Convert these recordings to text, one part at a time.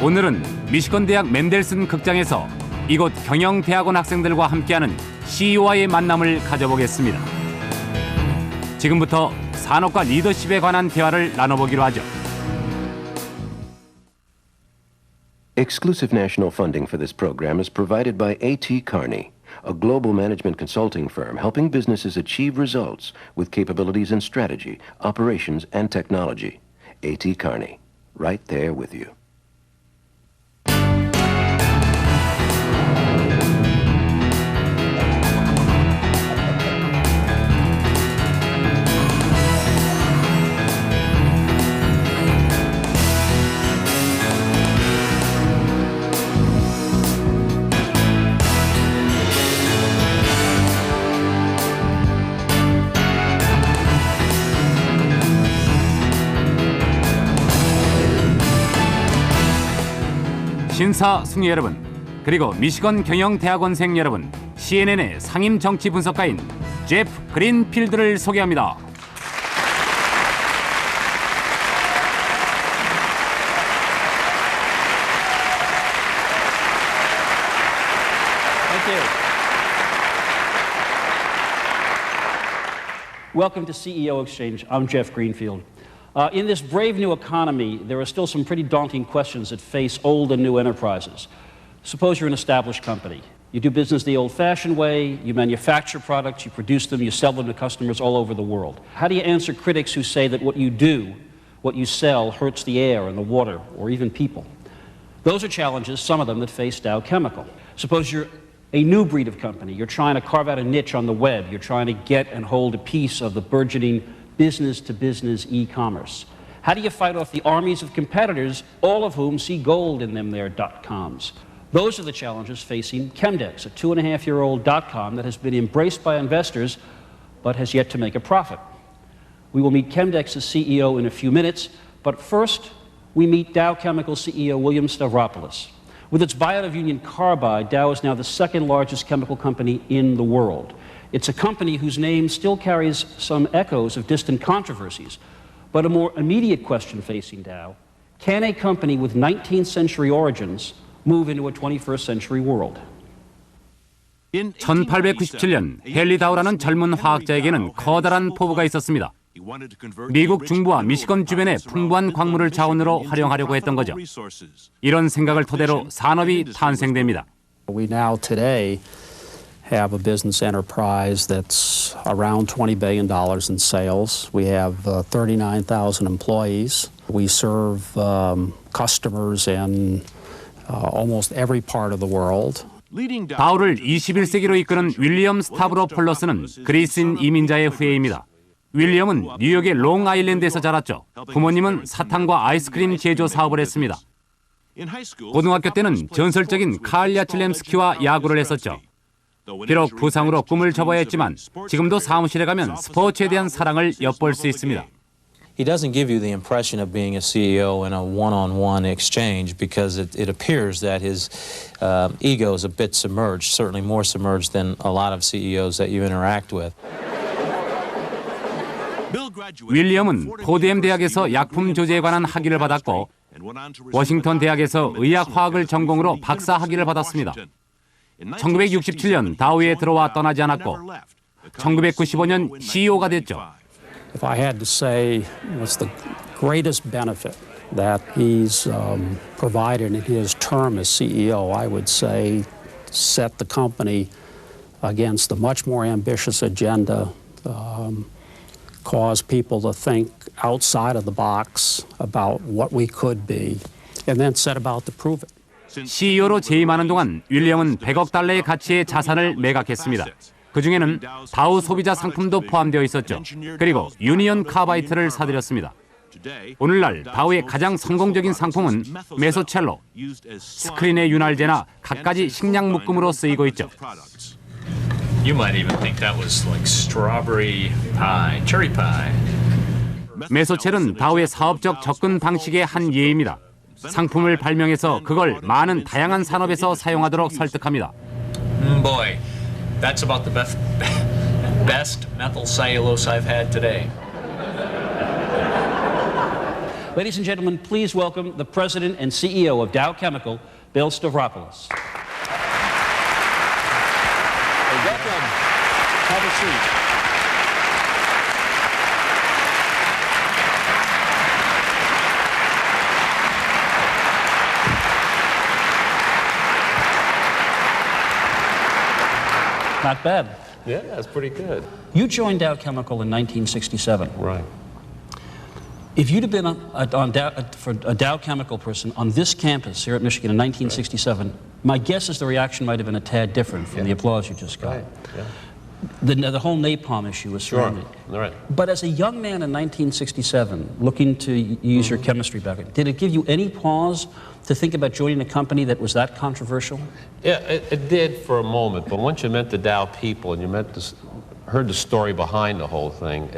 오늘은 미시건 대학 맨델슨 극장에서 이곳 경영대학원 학생들과 함께하는 CEO와의 만남을 가져보겠습니다. 지금부터 산업과 리더십에 관한 대화를 나눠보기로 하죠. Exclusive national funding for this program is provided by A.T. Kearney, a global management consulting firm helping businesses achieve results with capabilities in strategy, operations, and technology. A.T. Kearney, right there with you. 신사 승려 여러분, 그리고 미시건 경영대학원생 여러분, CNN의 상임 정치 분석가인 제프 그린필드를 소개합니다. Thank you. Welcome to CEO Exchange. I'm Jeff Greenfield. In this brave new economy, there are still some pretty daunting questions that face old and new enterprises. Suppose you're an established company. You do business the old-fashioned way, you manufacture products, you produce them, you sell them to customers all over the world. How do you answer critics who say that what you do, what you sell, hurts the air and the water, or even people? Those are challenges, some of them, that face Dow Chemical. Suppose you're a new breed of company. You're trying to carve out a niche on the web. You're trying to get and hold a piece of the burgeoning business-to-business e-commerce. How do you fight off the armies of competitors, all of whom see gold in them their .coms? Those are the challenges facing Chemdex, a 2.5-year-old .com that has been embraced by investors but has yet to make a profit. We will meet Chemdex's CEO in a few minutes, but first we meet Dow Chemical CEO William Stavropoulos. With its buyout of Union Carbide, Dow is now the second largest chemical company in the world. It's a company whose name still carries some echoes of distant controversies. But a more immediate question facing Dow, can a company with 19th century origins move into a 21st century world? 1897년 헨리 다우라는 젊은 화학자에게는 커다란 포부가 있었습니다. 미국 중부와 미시건 주변의 풍부한 광물을 자원으로 활용하려고 했던 거죠. 이런 생각을 토대로 산업이 탄생됩니다. We now today have a business enterprise that's around $20 billion in sales. We have 39,000 employees. We serve customers in almost every part of the world. 다우를 21세기로 이끄는 윌리엄 스타브로폴러스는 그리스인 이민자의 후예입니다. 윌리엄은 뉴욕의 롱아일랜드에서 자랐죠. 부모님은 사탕과 아이스크림 제조 사업을 했습니다. 고등학교 때는 전설적인 칼 야칠렘스키와 야구를 했었죠. 비록 부상으로 꿈을 접어야 했지만 지금도 사무실에 가면 스포츠에 대한 사랑을 엿볼 수 있습니다. He doesn't give you the impression of being a CEO in a one-on-one exchange because it appears that his ego is a bit submerged, certainly more submerged than a lot of CEOs that you interact with. 윌리엄은 포디엠 대학에서 약품 조제에 관한 학위를 받았고 워싱턴 대학에서 의학화학을 전공으로 박사 학위를 받았습니다. 1967년 다우에 들어와 떠나지 않았고 1995년 CEO가 됐죠. If I had to say what's the greatest benefit that he's provided in his term as CEO, I would say set the company against a much more ambitious agenda, cause people to think outside of the box about what we could be, and then set about to prove it. CEO로 재임하는 동안 윌리엄은 100억 달러의 가치의 자산을 매각했습니다. 그중에는 다우 소비자 상품도 포함되어 있었죠. 그리고 유니언 카바이트를 사들였습니다. 오늘날 다우의 가장 성공적인 상품은 메소첼로, 스크린의 윤활제나 갖가지 식량 묶음으로 쓰이고 있죠. You might even think that was like strawberry pie, cherry pie. 메소첼은 다우의 사업적 접근 방식의 한 예입니다. 상품을 발명해서 그걸 많은 다양한 산업에서 사용하도록 설득합니다. Boy, that's about the best methyl cellulose I've had today. Ladies and gentlemen, please welcome the President and CEO of Dow Chemical, Bill Stavropoulos. Welcome. Have a seat. Not bad. Yeah, that's pretty good. You joined Dow Chemical in 1967. Right. If you'd have been a Dow Chemical person on this campus here at Michigan in 1967, my guess is the reaction might have been a tad different from the applause you just got. Right. Yeah. The whole napalm issue was surrounding. All right. But as a young man in 1967, looking to use your chemistry background, did it give you any pause to think about joining a company that was that controversial? Yeah, it did for a moment, but once you met the Dow people and you heard the story behind the whole thing,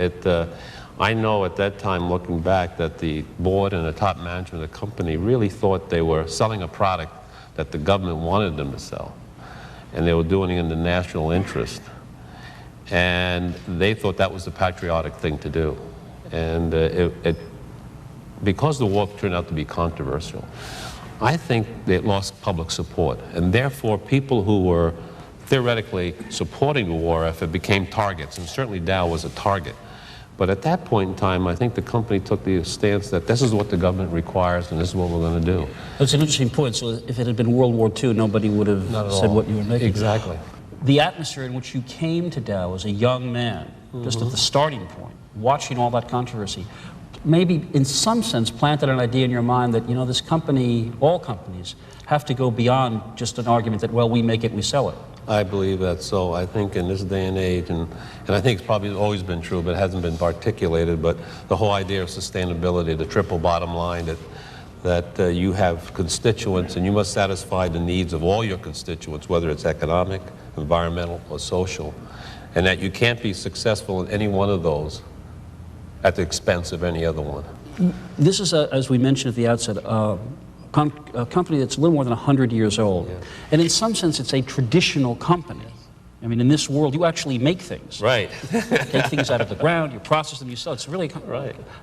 I know at that time, looking back, that the board and the top management of the company really thought they were selling a product that the government wanted them to sell, and they were doing it in the national interest. And they thought that was the patriotic thing to do. And because the war turned out to be controversial, I think it lost public support. And therefore, people who were theoretically supporting the war effort became targets. And certainly Dow was a target. But at that point in time, I think the company took the stance that this is what the government requires and this is what we're going to do. That's an interesting point. So if it had been World War II, nobody would have said what you were making. Exactly. The atmosphere in which you came to Dow as a young man, just at the starting point, watching all that controversy, maybe in some sense planted an idea in your mind that, you know, this company, all companies, have to go beyond just an argument that, well, we make it, we sell it. I believe that's so. I think in this day and age, and I think it's probably always been true, but it hasn't been articulated, but the whole idea of sustainability, the triple bottom line, that you have constituents and you must satisfy the needs of all your constituents, whether it's economic, environmental, or social, and that you can't be successful in any one of those at the expense of any other one. This is, as we mentioned at the outset, a company that's a little more than 100 years old. Yeah. And in some sense, it's a traditional company. I mean, in this world, you actually make things. Right. Take things out of the ground, you process them, you sell. It's really,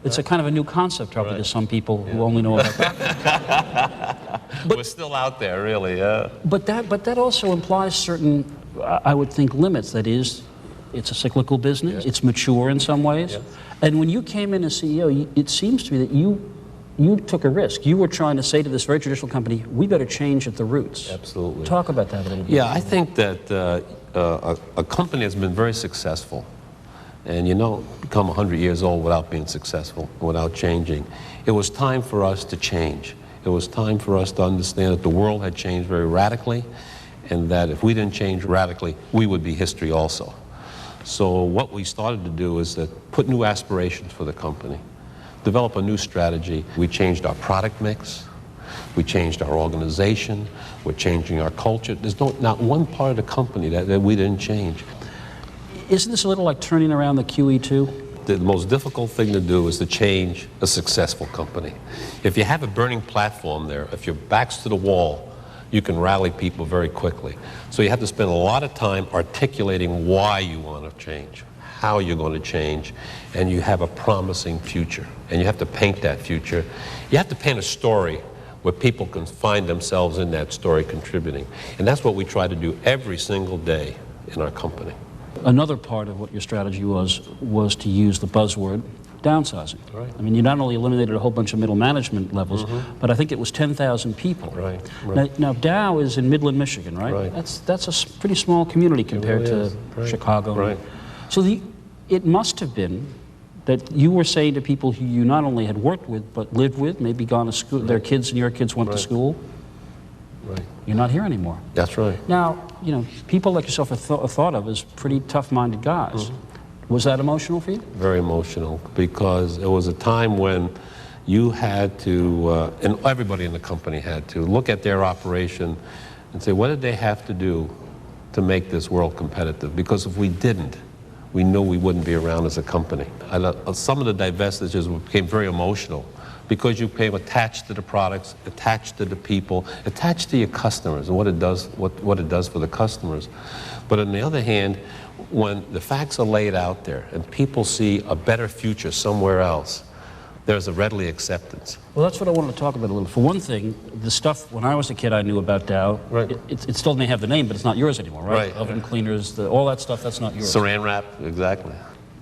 it's a kind of a new concept probably to some people who only know about that. But we're still out there, really. But that also implies certain, I would think, limits. That is, it's a cyclical business. It's mature in some ways. And when you came in as CEO, it seems to me that you took a risk. You were trying to say to this very traditional company, we better change at the roots. Absolutely. Talk about that a little bit. Yeah, I think that a company has been very successful, and you don't become 100 years old without being successful, without changing. It was time for us to change. It was time for us to understand that the world had changed very radically, and that if we didn't change radically, we would be history also. So what we started to do is put new aspirations for the company, develop a new strategy. We changed our product mix. We changed our organization. We're changing our culture. There's not one part of the company that we didn't change. Isn't this a little like turning around the QE2? The most difficult thing to do is to change a successful company. If you have a burning platform there, if your back's to the wall, you can rally people very quickly. So you have to spend a lot of time articulating why you want to change, how you're going to change, and you have a promising future. And you have to paint that future. You have to paint a story where people can find themselves in that story contributing. And that's what we try to do every single day in our company. Another part of what your strategy was to use the buzzword downsizing. Right. I mean, you not only eliminated a whole bunch of middle management levels, but I think it was 10,000 people. Right. Right. Now, Dow is in Midland, Michigan, right? Right. That's a pretty small community compared really to Chicago. Right. So it must have been that you were saying to people who you not only had worked with, but lived with, maybe gone to school, their kids and your kids went to school, Right. you're not here anymore. That's right. Now, you know, people like yourself are thought of as pretty tough-minded guys. Was that emotional for you? Very emotional, because it was a time when you had to, and everybody in the company had to, look at their operation and say, what did they have to do to make this world competitive? Because if we didn't, we knew we wouldn't be around as a company. Some of the divestitures became very emotional because you became attached to the products, attached to the people, attached to your customers and what it does for the customers. But on the other hand, when the facts are laid out there and people see a better future somewhere else, There's a readily acceptance. Well, that's what I wanted to talk about a little. For one thing, the stuff when I was a kid I knew about Dow, Right. it still may have the name, but it's not yours anymore, right? Right. Oven cleaners, all that stuff, that's not yours. Saran wrap, exactly.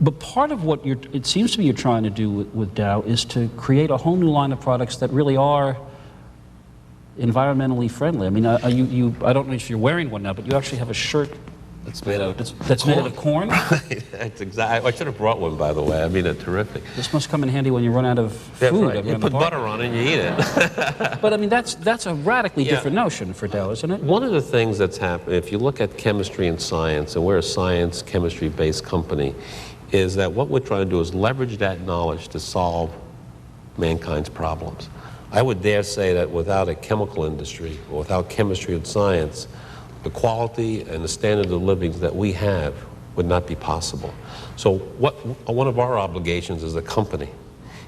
But part of what it seems to me you're trying to do with Dow is to create a whole new line of products that really are environmentally friendly. I mean, I don't know if you're wearing one now, but you actually have a shirt It's made out that's made out of corn. That's exactly. I should have brought one, by the way. I mean, it's terrific. This must come in handy when you run out of That's food. right. You put butter on it and you eat it. But I mean, that's a radically Yeah. different notion for Dow, isn't it? One of the things that's happened, if you look at chemistry and science, and we're a science, chemistry-based company, is that what we're trying to do is leverage that knowledge to solve mankind's problems. I would dare say that without a chemical industry, or without chemistry and science, the quality and the standard of living that we have would not be possible. So one of our obligations as a company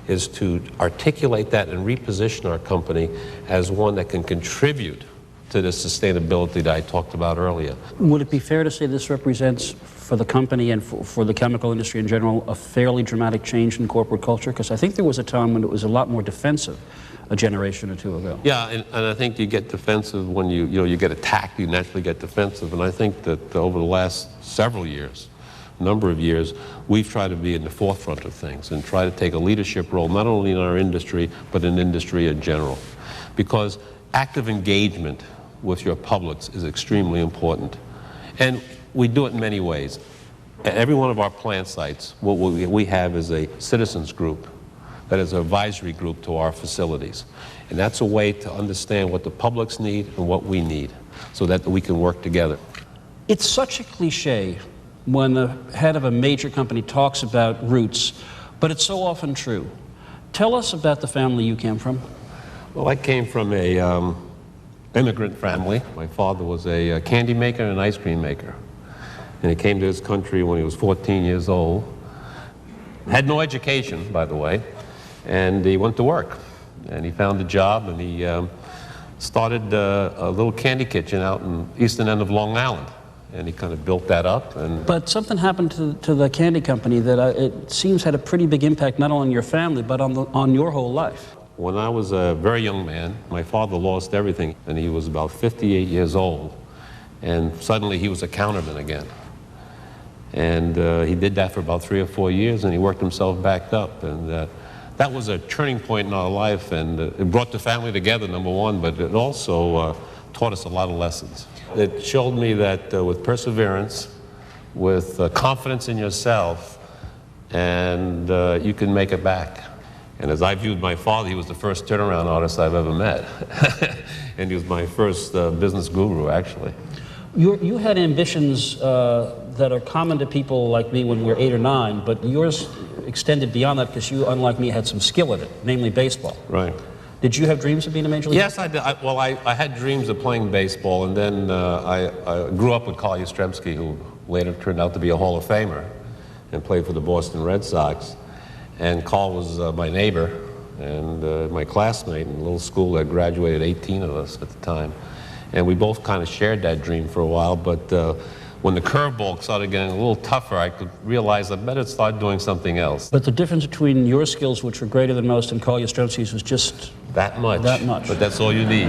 is to articulate that and reposition our company as one that can contribute to the sustainability that I talked about earlier. Would it be fair to say this represents, for the company and for the chemical industry in general, a fairly dramatic change in corporate culture? Because I think there was a time when it was a lot more defensive a generation or two ago. Yeah, and I think you get defensive when you get attacked, you naturally get defensive. And I think that over the last several years, number of years, we've tried to be in the forefront of things and try to take a leadership role, not only in our industry, but in industry in general. Because active engagement with your publics is extremely important. And we do it in many ways. At every one of our plant sites, what we have is a citizens group that is an advisory group to our facilities. And that's a way to understand what the publics need and what we need so that we can work together. It's such a cliche when the head of a major company talks about roots, but it's so often true. Tell us about the family you came from. Well, I came from a immigrant family. My father was a candy maker and an ice cream maker. And he came to this country when he was 14 years old. Had no education, by the way. And he went to work. And he found a job and he started a little candy kitchen out in the eastern end of Long Island. And he kind of built that up. But something happened to the candy company that it seems had a pretty big impact not only on your family, but on your whole life. When I was a very young man, my father lost everything, and he was about 58 years old. And suddenly he was a counterman again. And he did that for about 3 or 4 years, and he worked himself back up. And that was a turning point in our life, and it brought the family together, number one, but it also taught us a lot of lessons. It showed me that with perseverance, with confidence in yourself, and you can make it back. And as I viewed my father, he was the first turnaround artist I've ever met. And he was my first business guru, actually. You had ambitions that are common to people like me when we're 8 or 9, but yours extended beyond that because you, unlike me, had some skill in it, namely baseball. Right. Did you have dreams of being a major league? Yes, I did. I had dreams of playing baseball, and then I grew up with Carl Yastrzemski, who later turned out to be a Hall of Famer and played for the Boston Red Sox. And Carl was my neighbor and my classmate in a little school that graduated 18 of us at the time. And we both kind of shared that dream for a while, but when the curveball started getting a little tougher, I could realize I better start doing something else. But the difference between your skills, which were greater than most, and Carl Yastrzemski's was just... That much. That much. But that's all you need.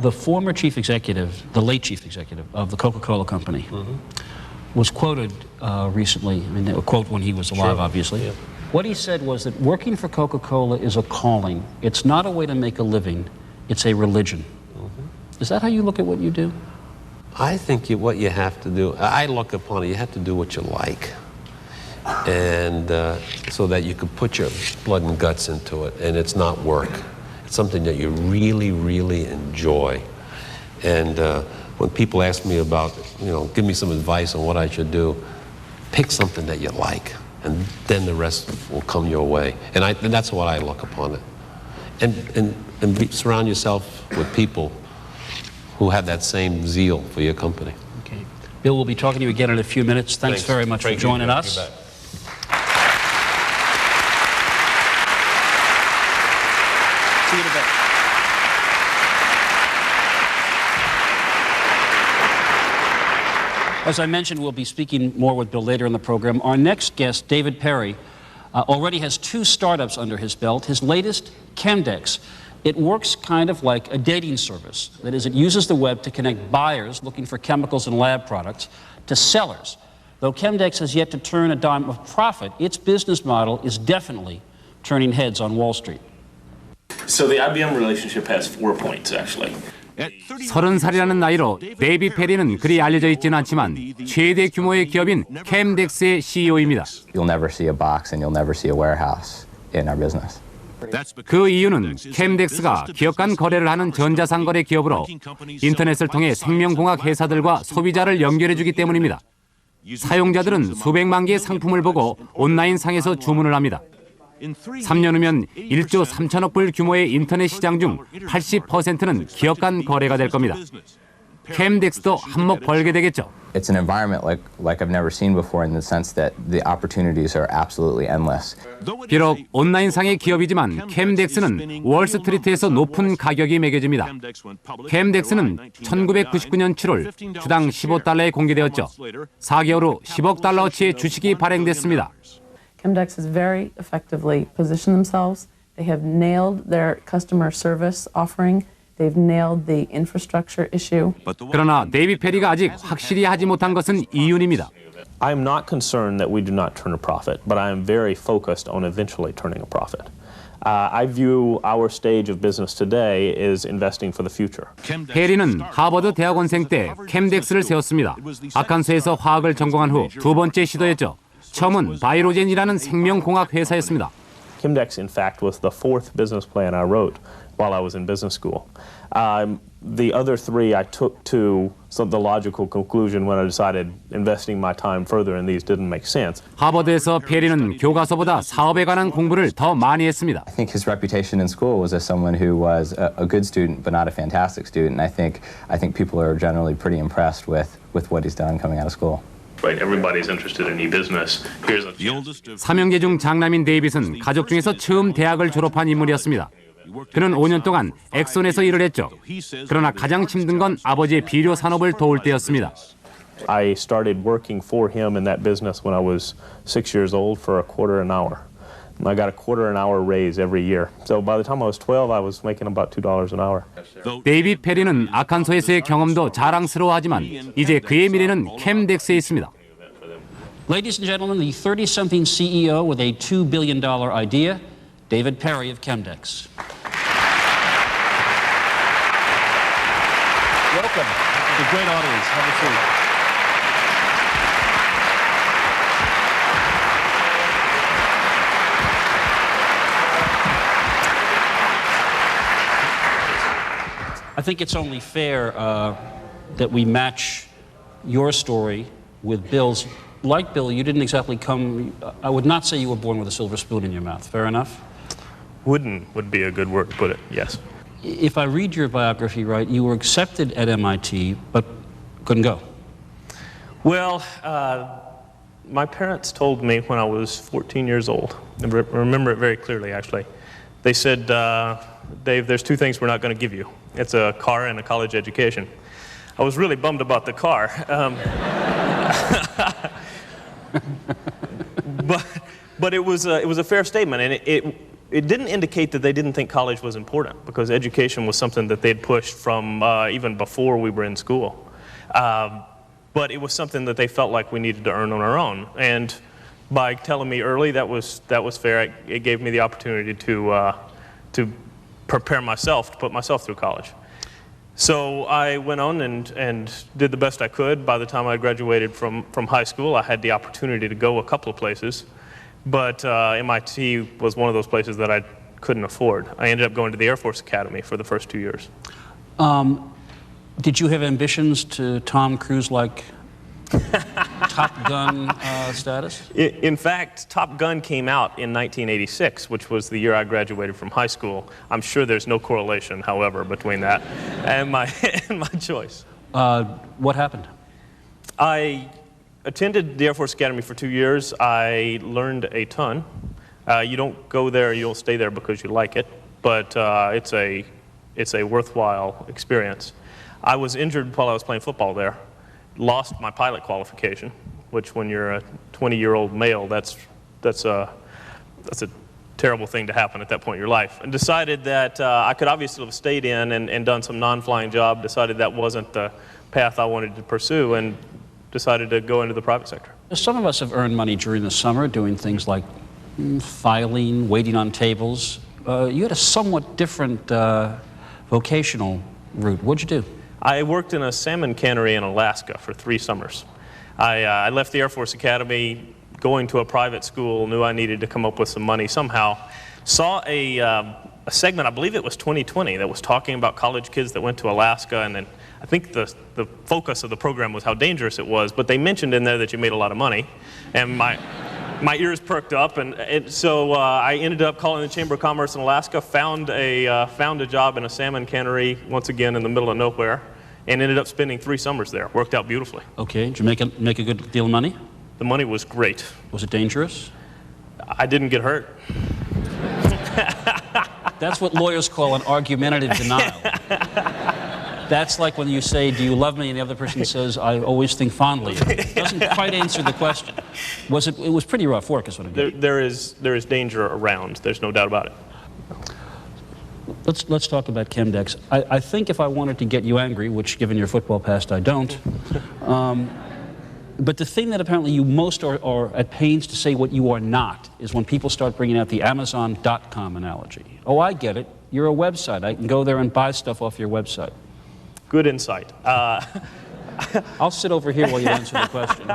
The former chief executive, the late chief executive of the Coca-Cola Company, was quoted recently, I mean, a quote when he was alive, obviously. Yeah. What he said was that working for Coca-Cola is a calling. It's not a way to make a living, it's a religion. Is that how you look at what you do? I think what you have to do, I look upon it, you have to do what you like. And so that you can put your blood and guts into it, and it's not work. It's something that you really, really enjoy. And when people ask me about, give me some advice on what I should do, pick something that you like, and then the rest will come your way. And that's what I look upon it. And surround yourself with people who have that same zeal for your company. Okay. Bill, we'll be talking to you again in a few minutes. Thanks very much for joining us. You bet. See you in a bit. As I mentioned, we'll be speaking more with Bill later in the program. Our next guest, David Perry, already has 2 startups under his belt. His latest, Chemdex. It works kind of like a dating service. That is, it uses the web to connect buyers looking for chemicals and lab products to sellers. Though Chemdex has yet to turn a dime of profit, its business model is definitely turning heads on Wall Street. So the IBM relationship has 4 points, actually. 30살이라는 나이로 데이비 페리는 그리 알려져 있지는 않지만 최대 규모의 기업인 캠덱스의 CEO입니다. You'll never see a box and you'll never see a warehouse in our business. 그 이유는 캠덱스가 기업 간 거래를 하는 전자상거래 기업으로 인터넷을 통해 생명공학 회사들과 소비자를 연결해주기 때문입니다. 사용자들은 수백만 개의 상품을 보고 온라인 상에서 주문을 합니다. 3년 후면 1조 3천억 불 규모의 인터넷 시장 중 80%는 기업 간 거래가 될 겁니다. 캠덱스도 한몫 벌게 되겠죠. It's an environment like I've never seen before in the sense that the opportunities are absolutely endless. 비록 온라인상의 기업이지만 캠덱스는 월스트리트에서 높은 가격이 매겨집니다. 캠덱스는 1999년 7월 주당 $15에 공개되었죠. 4개월 후 10억 달러어치의 주식이 발행됐습니다. Chemdex has very effectively positioned themselves. They have nailed their customer service offering. They've nailed the infrastructure issue. 그러나 데이비 페리가 아직 확실히 하지 못한 것은 이윤입니다. I am not concerned that we do not turn a profit, but I am very focused on eventually turning a profit. I view our stage of business today as investing for the future. 페리는 하버드 대학원생 때 캠덱스를 세웠습니다. 아칸소에서 화학을 전공한 후 2번째 시도였죠. 처음은 바이로젠이라는 생명공학 회사였습니다. Chemdex, in fact, was the 4th business plan I wrote while I was in business school. The other 3 I took to the logical conclusion when I decided investing my time further in these didn't make sense. 하버드에서 페리는 교과서보다 사업에 관한 공부를 더 많이 했습니다. I think his reputation in school was as someone who was a good student but not a fantastic student. And I think people are generally pretty impressed with what he's done coming out of school. Right, everybody's interested in e-business. Here's a 3형제 중 장남인 데이빗은 가족 중에서 처음 대학을 졸업한 인물이었습니다. 그는 5년 동안 엑손에서 일을 했죠. 그러나 가장 힘든 건 아버지의 비료 산업을 도울 때였습니다. I started working for him in that business when I was 6 years old for a quarter an hour. I got a quarter an hour raise every year. So by the time I was 12, I was making about $2 an hour. 데이비 페리는 아칸소에서의 경험도 자랑스러워하지만 이제 그의 미래는 캠덱스에 있습니다. Ladies and gentlemen, the 30-something CEO with a $2 billion idea, David Perry of Chemdex. Welcome. It's a great audience. Have a seat. I think it's only fair that we match your story with Bill's. Like Bill, you didn't exactly come, I would not say you were born with a silver spoon in your mouth. Fair enough? Wouldn't would be a good word to put it, yes. If I read your biography right, you were accepted at MIT, but couldn't go. Well, my parents told me when I was 14 years old, I remember it very clearly actually, they said, Dave, there's 2 things we're not going to give you. It's a car and a college education. I was really bummed about the car. But it was a fair statement, and it didn't indicate that they didn't think college was important, because education was something that they'd pushed from even before we were in school. But it was something that they felt like we needed to earn on our own, and by telling me early, that was fair. It gave me the opportunity to prepare myself to put myself through college. So I went on and did the best I could. By the time I graduated from high school, I had the opportunity to go a couple of places, but MIT was one of those places that I couldn't afford. I ended up going to the Air Force Academy for the first 2 years. Did you have ambitions to Tom Cruise-like Top Gun status? In fact, Top Gun came out in 1986, which was the year I graduated from high school. I'm sure there's no correlation, however, between that and my choice. What happened? I attended the Air Force Academy for 2 years. I learned a ton. You don't go there, you don't stay there because you like it, but it's a worthwhile experience. I was injured while I was playing football there, lost my pilot qualification, which when you're a 20-year-old male, that's a terrible thing to happen at that point in your life, and decided that I could obviously have stayed in and done some non-flying job, decided that wasn't the path I wanted to pursue, and decided to go into the private sector. Some of us have earned money during the summer doing things like filing, waiting on tables. You had a somewhat different vocational route. What'd you do? I worked in a salmon cannery in Alaska for 3 summers. I left the Air Force Academy, going to a private school, knew I needed to come up with some money somehow. Saw a segment, I believe it was 2020, that was talking about college kids that went to Alaska, and then I think the focus of the program was how dangerous it was, but they mentioned in there that you made a lot of money, and my ears perked up, and so I ended up calling the Chamber of Commerce in Alaska, found a job in a salmon cannery, once again in the middle of nowhere, and ended up spending 3 summers there. Worked out beautifully. Okay, did you make a good deal of money? The money was great. Was it dangerous? I didn't get hurt. That's what lawyers call an argumentative denial. That's like when you say, do you love me, and the other person says, I always think fondly of you. It doesn't quite answer the question. It was pretty rough work, is what I'm getting. There is danger around. There's no doubt about it. Let's talk about Chemdex. I think if I wanted to get you angry, which given your football past I don't, but the thing that apparently you most are at pains to say what you are not is when people start bringing out the Amazon.com analogy. Oh, I get it. You're a website. I can go there and buy stuff off your website. Good insight. I'll sit over here while you answer the question.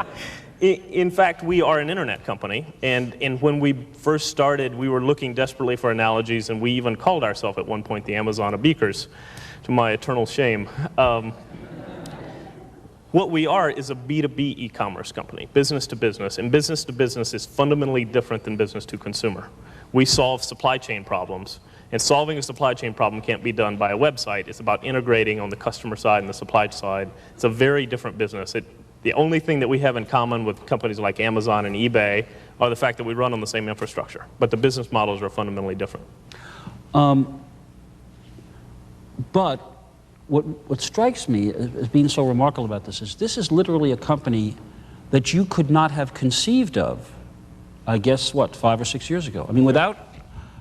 In fact, we are an internet company, and when we first started, we were looking desperately for analogies, and we even called ourselves at one point the Amazon of Beakers, to my eternal shame. What we are is a B2B e-commerce company, business to business, and business to business is fundamentally different than business to consumer. We solve supply chain problems, and solving a supply chain problem can't be done by a website. It's about integrating on the customer side and the supply side. It's a very different business. The only thing that we have in common with companies like Amazon and eBay are the fact that we run on the same infrastructure, but the business models are fundamentally different. But what strikes me as being so remarkable about this is literally a company that you could not have conceived of, I guess, what, 5 or 6 years ago? I mean, without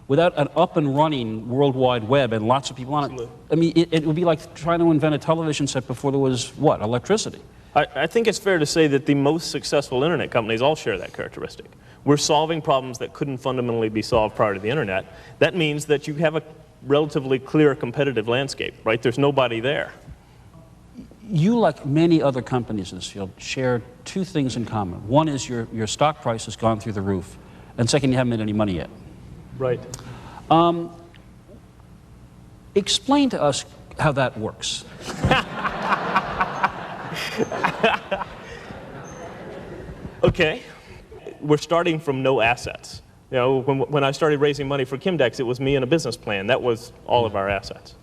an up and running World Wide Web and lots of people on it, I mean, it would be like trying to invent a television set before there was, what, electricity? I think it's fair to say that the most successful internet companies all share that characteristic. We're solving problems that couldn't fundamentally be solved prior to the internet. That means that you have a relatively clear competitive landscape, right? There's nobody there. You, like many other companies in this field, share 2 things in common. One is your stock price has gone through the roof, and second, you haven't made any money yet. Right. Explain to us how that works. Okay. We're starting from no assets. You know, when I started raising money for Chemdex, it was me and a business plan. That was all of our assets.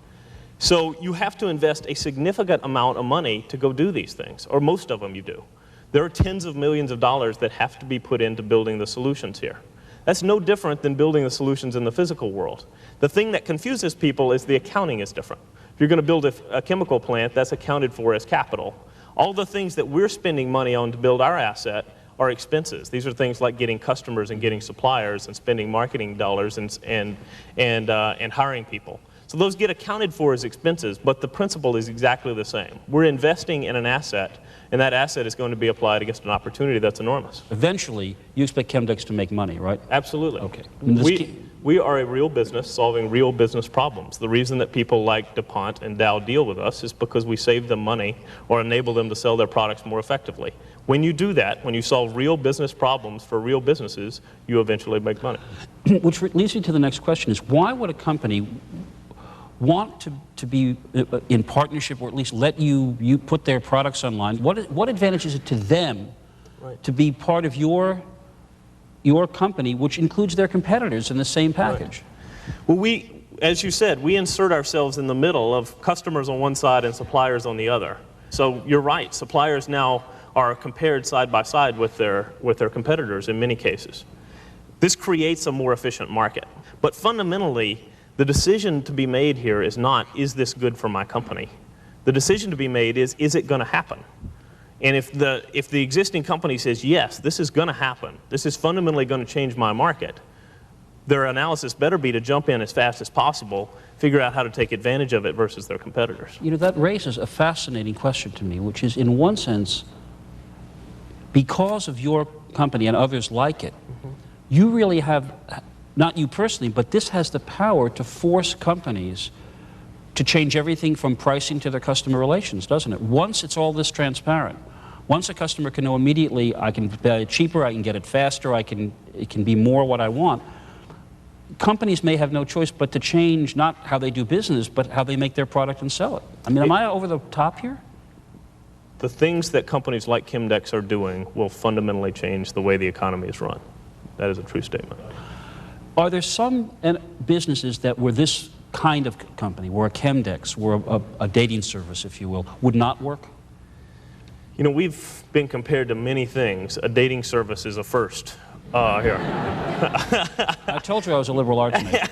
So you have to invest a significant amount of money to go do these things, or most of them you do. There are tens of millions of dollars that have to be put into building the solutions here. That's no different than building the solutions in the physical world. The thing that confuses people is the accounting is different. If you're going to build a chemical plant, that's accounted for as capital. All the things that we're spending money on to build our asset are expenses. These are things like getting customers and getting suppliers and spending marketing dollars and hiring people. So those get accounted for as expenses, but the principle is exactly the same. We're investing in an asset, and that asset is going to be applied against an opportunity that's enormous. Eventually, you expect Chemdex to make money, right? Absolutely. Okay. We are a real business solving real business problems. The reason that people like DuPont and Dow deal with us is because we save them money or enable them to sell their products more effectively. When you do that, when you solve real business problems for real businesses, you eventually make money. Which leads me to the next question is, why would a company want to be in partnership, or at least let you put their products online? What advantage is it to them to be part of your company, which includes their competitors in the same package? Right. Well, as you said, we insert ourselves in the middle of customers on one side and suppliers on the other. So you're right, suppliers now are compared side by side with their competitors in many cases. This creates a more efficient market. But fundamentally, the decision to be made here is not, is this good for my company? The decision to be made is it going to happen? And if the existing company says, yes, this is going to happen, this is fundamentally going to change my market, their analysis better be to jump in as fast as possible, figure out how to take advantage of it versus their competitors. You know, that raises a fascinating question to me, which is, in one sense, because of your company and others like it, you really have, not you personally, but this has the power to force companies to change everything from pricing to their customer relations, doesn't it? Once it's all this transparent, once a customer can know immediately, I can buy it cheaper, I can get it faster, it can be more what I want, companies may have no choice but to change not how they do business, but how they make their product and sell it. I mean, am I over the top here? The things that companies like Chemdex are doing will fundamentally change the way the economy is run. That is a true statement. Are there some businesses that were this kind of company, where a Chemdex, where a dating service, if you will, would not work? You know, we've been compared to many things. A dating service is a first here. I told you I was a liberal arts major.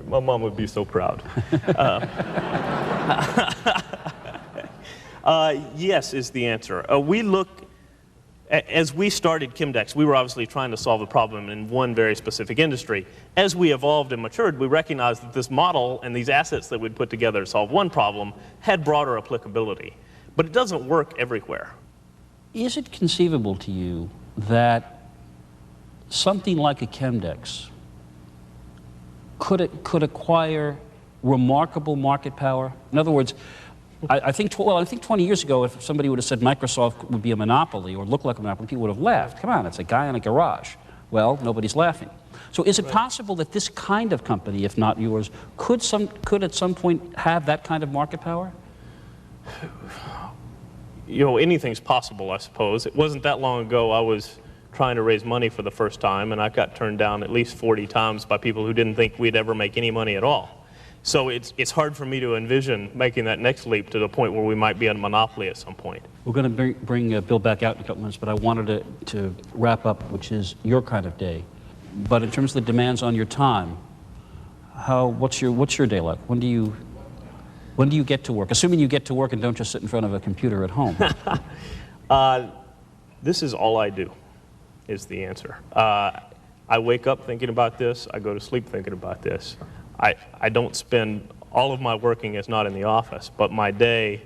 My mom would be so proud. Yes is the answer. As we started Chemdex, we were obviously trying to solve a problem in one very specific industry. As we evolved and matured, we recognized that this model and these assets that we'd put together to solve one problem had broader applicability. But it doesn't work everywhere. Is it conceivable to you that something like a Chemdex could acquire remarkable market power? In other words, I think 20 years ago, if somebody would have said Microsoft would be a monopoly or look like a monopoly, people would have laughed. Come on, it's a guy in a garage. Well, nobody's laughing. So is it possible that this kind of company, if not yours, could at some point have that kind of market power? You know, anything's possible, I suppose. It wasn't that long ago I was trying to raise money for the first time, and I got turned down at least 40 times by people who didn't think we'd ever make any money at all. So it's hard for me to envision making that next leap to the point where we might be at a monopoly at some point. We're going to bring Bill back out in a couple minutes, but I wanted to wrap up, which is your kind of day. But in terms of the demands on your time, what's your day like? When do you get to work? Assuming you get to work and don't just sit in front of a computer at home. This is all I do, is the answer. I wake up thinking about this. I go to sleep thinking about this. I don't spend, all of my working is not in the office, but my day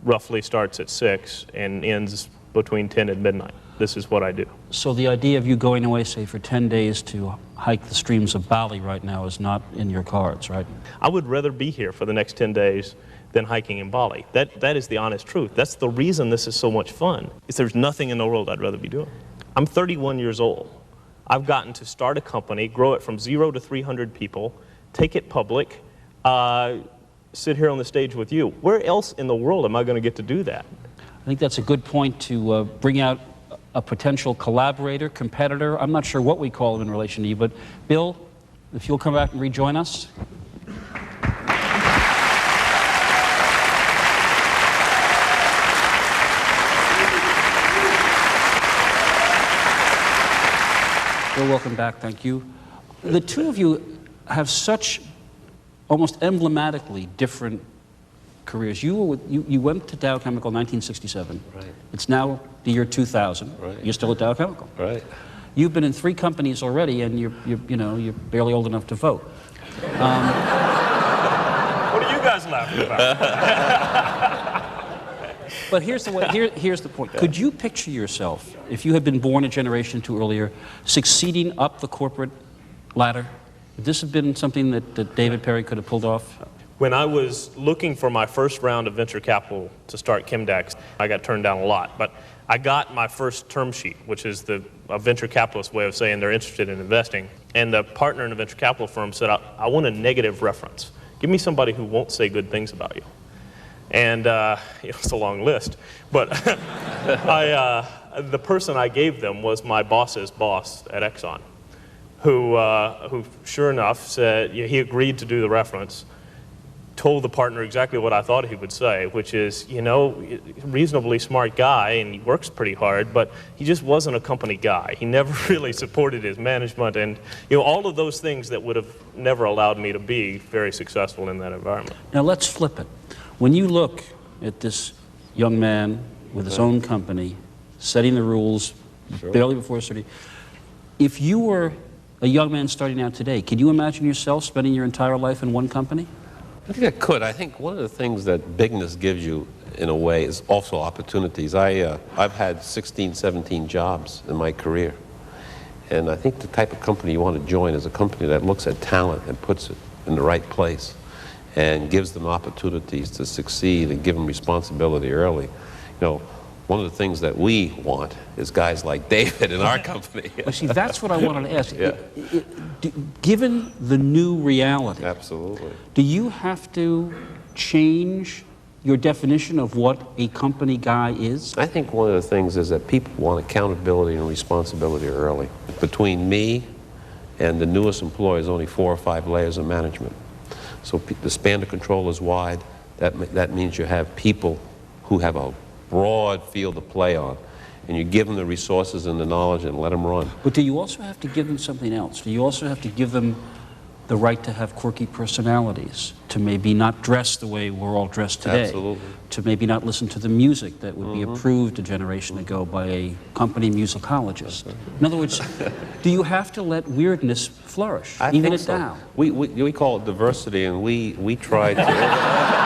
roughly starts at 6 and ends between 10 and midnight. This is what I do. So the idea of you going away, say, for 10 days to hike the streams of Bali right now is not in your cards, right? I would rather be here for the next 10 days than hiking in Bali. That is the honest truth. That's the reason this is so much fun. There's nothing in the world I'd rather be doing. I'm 31 years old. I've gotten to start a company, grow it from 0 to 300 people, take it public, sit here on the stage with you. Where else in the world am I going to get to do that? I think that's a good point to bring out a potential collaborator, competitor. I'm not sure what we call him in relation to you, but Bill, if you'll come back and rejoin us. Bill, welcome back. Thank you. The two of you have such almost emblematically different careers. You went to Dow Chemical in 1967. Right. It's now the year 2000. Right. You're still at Dow Chemical. Right. You've been in 3 companies already, and you're barely old enough to vote. What are you guys laughing about? But here's the point. Could you picture yourself, if you had been born a generation or two earlier, succeeding up the corporate ladder? Would this have been something that David Perry could have pulled off? When I was looking for my first round of venture capital to start Chemdex, I got turned down a lot, but I got my first term sheet, which is a venture capitalist way of saying they're interested in investing. And the partner in the venture capital firm said, I want a negative reference. Give me somebody who won't say good things about you. And it's a long list, but the person I gave them was my boss's boss at Exxon, who sure enough said, he agreed to do the reference, told the partner exactly what I thought he would say, which is, reasonably smart guy and he works pretty hard, but he just wasn't a company guy. He never really supported his management, and all of those things that would have never allowed me to be very successful in that environment. Now let's flip it. When you look at this young man with his own company, setting the rules barely before 30. If you were a young man starting out today, can you imagine yourself spending your entire life in one company? I think I could. I think one of the things that bigness gives you, in a way, is also opportunities. I've had 16, 17 jobs in my career. And I think the type of company you want to join is a company that looks at talent and puts it in the right place and gives them opportunities to succeed and give them responsibility early. You know, one of the things that we want is guys like David in our company. Well, see, that's what I wanted to ask. Yeah. Given the new reality, Absolutely. do you have to change your definition of what a company guy is? I think one of the things is that people want accountability and responsibility early. Between me and the newest employee is only 4 or 5 layers of management. So the span of control is wide. That means you have people who have a broad field to play on, and you give them the resources and the knowledge and let them run. But do you also have to give them something else? Do you also have to give them the right to have quirky personalities, to maybe not dress the way we're all dressed today, Absolutely. to maybe not listen to the music that would be approved a generation ago by a company musicologist? In other words, do you have to let weirdness flourish, I even think at so. Dow? We call it diversity, and we try to...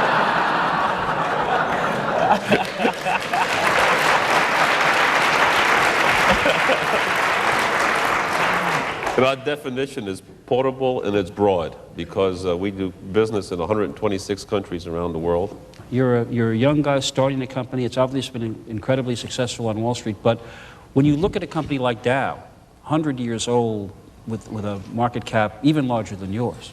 And our definition is portable and it's broad, because we do business in 126 countries around the world. You're a young guy starting a company. It's obviously been incredibly successful on Wall Street, but when you look at a company like Dow, 100 years old, with a market cap even larger than yours,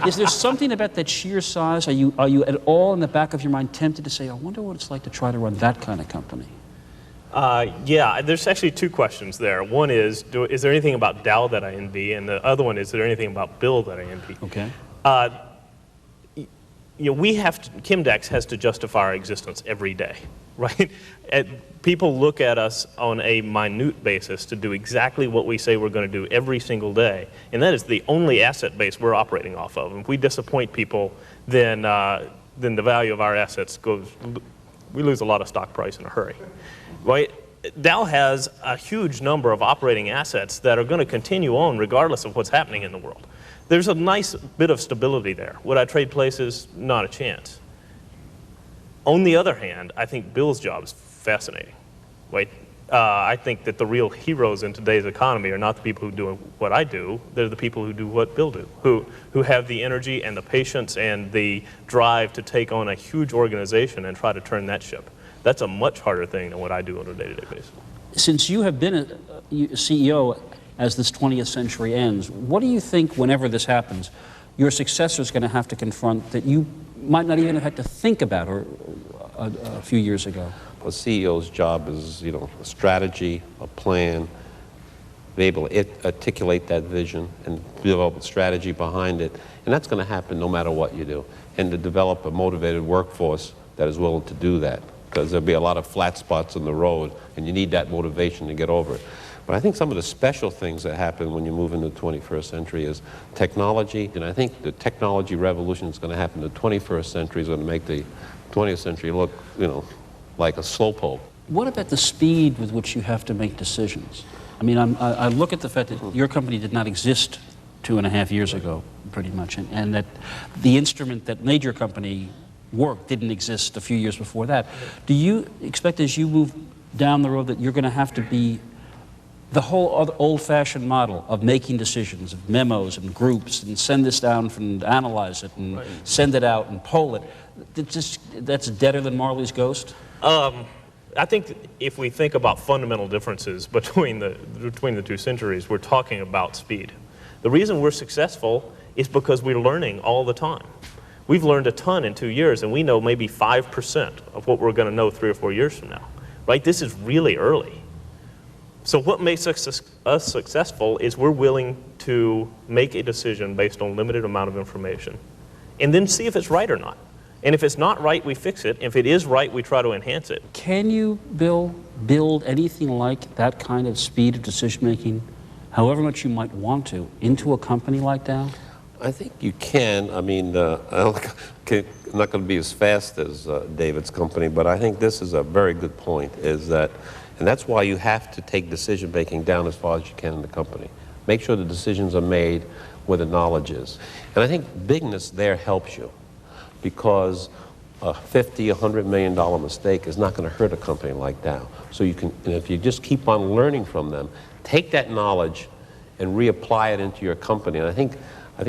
is there something about that sheer size? Are you at all in the back of your mind tempted to say, I wonder what it's like to try to run that kind of company? Yeah, there's actually 2 questions there. One is there anything about Dow that I envy? And the other one is there anything about Bill that I envy? Okay. You know, Chemdex has to justify our existence every day, right? People look at us on a minute basis to do exactly what we say we're going to do every single day, and that is the only asset base we're operating off of. And if we disappoint people, then the value of our assets goes. We lose a lot of stock price in a hurry. Right? Dow has a huge number of operating assets that are going to continue on regardless of what's happening in the world. There's a nice bit of stability there. Would I trade places? Not a chance. On the other hand, I think Bill's job is fascinating. Right? I think that the real heroes in today's economy are not the people who do what I do. They're the people who do what Bill do, who have the energy and the patience and the drive to take on a huge organization and try to turn that ship. That's a much harder thing than what I do on a day-to-day basis. Since you have been a CEO as this 20th century ends, what do you think, whenever this happens, your successor is going to have to confront that you might not even have had to think about a few years ago? A CEO's job is, you know, a strategy, a plan, be able to articulate that vision and develop a strategy behind it. And that's going to happen no matter what you do. And to develop a motivated workforce that is willing to do that, because there'll be a lot of flat spots in the road, and you need that motivation to get over it. But I think some of the special things that happen when you move into the 21st century is technology, and I think the technology revolution is going to happen. The 21st century is going to make the 20th century look, you know, like a slowpoke. What about the speed with which you have to make decisions? I mean, I look at the fact that your company did not exist 2.5 years ago, pretty much, and that the instrument that made your company work didn't exist a few years before that. Do you expect, as you move down the road, that you're going to have to be the whole old-fashioned model of making decisions, of memos and groups, and send this down and analyze it and send it out and poll it? That's deader than Marley's Ghost? I think if we think about fundamental differences between the 2 centuries, we're talking about speed. The reason we're successful is because we're learning all the time. We've learned a ton in 2 years, and we know maybe 5% of what we're going to know 3 or 4 years from now. Right? This is really early. So what makes us successful is we're willing to make a decision based on limited amount of information, and then see if it's right or not. And if it's not right, we fix it. If it is right, we try to enhance it. Can you, Bill, build anything like that kind of speed of decision-making, however much you might want to, into a company like Dow? I think you can. I mean, I'm not going to be as fast as David's company, but I think this is a very good point, is that, and that's why you have to take decision-making down as far as you can in the company. Make sure the decisions are made where the knowledge is. And I think bigness there helps you, because a $50, $100 million mistake is not going to hurt a company like Dow. So you can, and if you just keep on learning from them, take that knowledge and reapply it into your company. And I think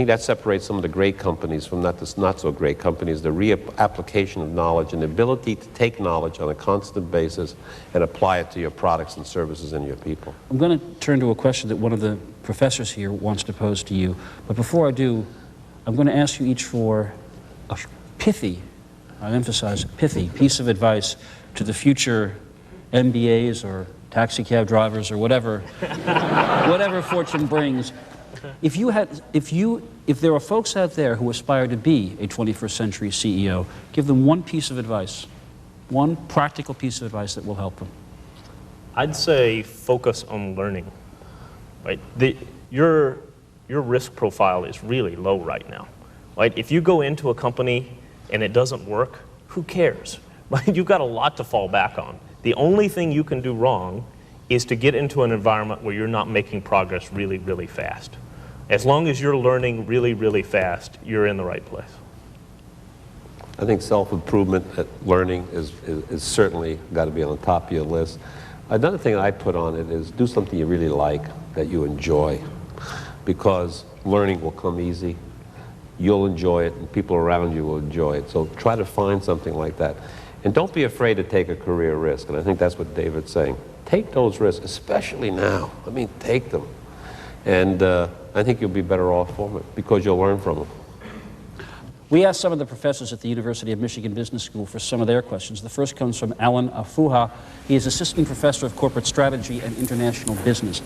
that separates some of the great companies from not so great companies, the reapplication of knowledge and the ability to take knowledge on a constant basis and apply it to your products and services and your people. I'm going to turn to a question that one of the professors here wants to pose to you. But before I do, I'm going to ask you each for a pithy, I emphasize pithy, piece of advice to the future MBAs or taxi cab drivers or whatever, whatever fortune brings. If there are folks out there who aspire to be a 21st century CEO, give them one piece of advice, one practical piece of advice that will help them. I'd say focus on learning. Right? Your risk profile is really low right now. Right? If you go into a company and it doesn't work, who cares? Right? You've got a lot to fall back on. The only thing you can do wrong is to get into an environment where you're not making progress really, really fast. As long as you're learning really, really fast, you're in the right place. I think self-improvement, learning is certainly got to be on the top of your list. Another thing I put on it is do something you really like, that you enjoy, because learning will come easy. You'll enjoy it, and people around you will enjoy it. So try to find something like that. And don't be afraid to take a career risk, and I think that's what David's saying. Take those risks, especially now. I mean, take them. And I think you'll be better off for it, because you'll learn from them. We asked some of the professors at the University of Michigan Business School for some of their questions. The first comes from Alan Afuha. He is Assistant Professor of Corporate Strategy and International Business.